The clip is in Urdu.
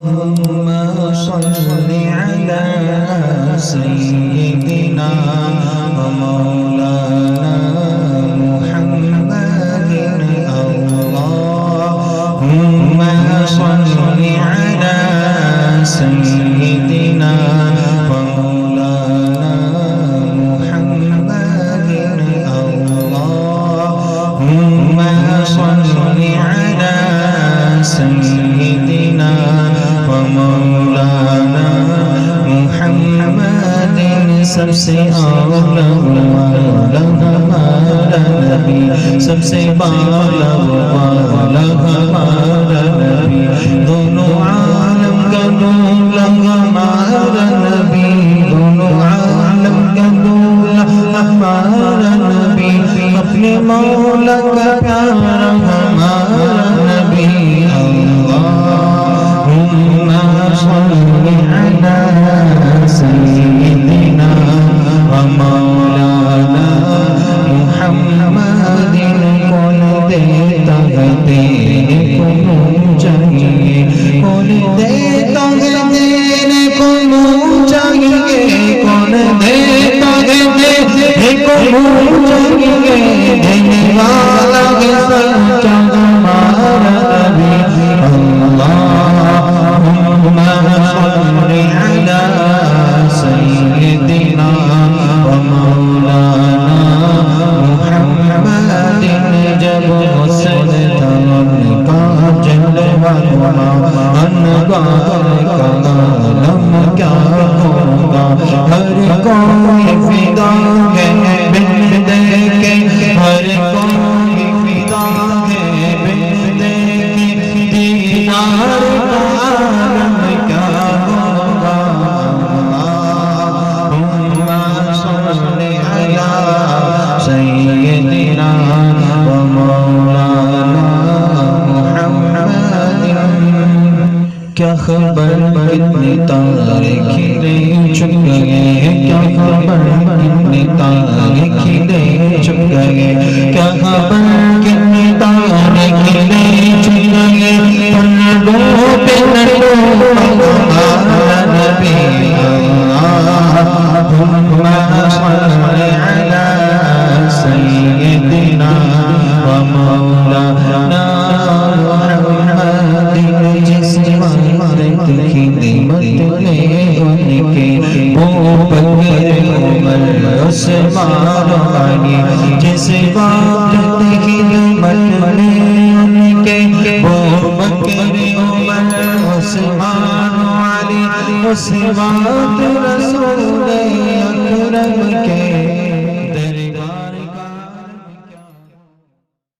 اللهم صل على سيدنا ومولانا محمد اللهم صل على سيدنا ومولانا محمد اللهم صل على سيدنا ومولانا محمد سب سے اعلیٰ والا ہمارا نبی سب سے بالا والا ہمارا نبی دونوں عالم کا دولا ہمارا نبی دونوں عالم کا دولا ہمارا نبی اپنے مولا کا پیارا ہمارا نبی اللهم صل على سيدنا ومولانا محمد کون دیتا ہے تیرے کو منہ چاہیے کون دیتا ہے تیرے کو منہ چاہیے کون دیتا ہے تیرے کو منہ چاہیے دینے والا ہے سچا ہمارا نبی اللهم صل على سيدنا ومولانا محمد جب حسن تمام کا جلوہ انوار کا عالم کیا ہوگا ہر کوئی فدا ہے بن دیکھے ہر کوئی فدا ہے بن دیکھے دینار کا عالم کیا ہوگا اللهم صل على سيدنا ومولانا محمد کیا خبر کتنے تارے کھلے چھپ گئے کیا خبر کتنے تارے کھلے چھپ گئے کیا خبر کتنے تارے کھلے چھپ گئے پردوں پہ نٹو ہمارا نبی اللهم صل على سيدنا ومولانا محمد جس عمارت کی نعمت لے ان کے وہ بکر عمر عثمان علی جس عمارت کی نعمت لے ان کے وہ بکر عمر عثمان علی اس بات رسول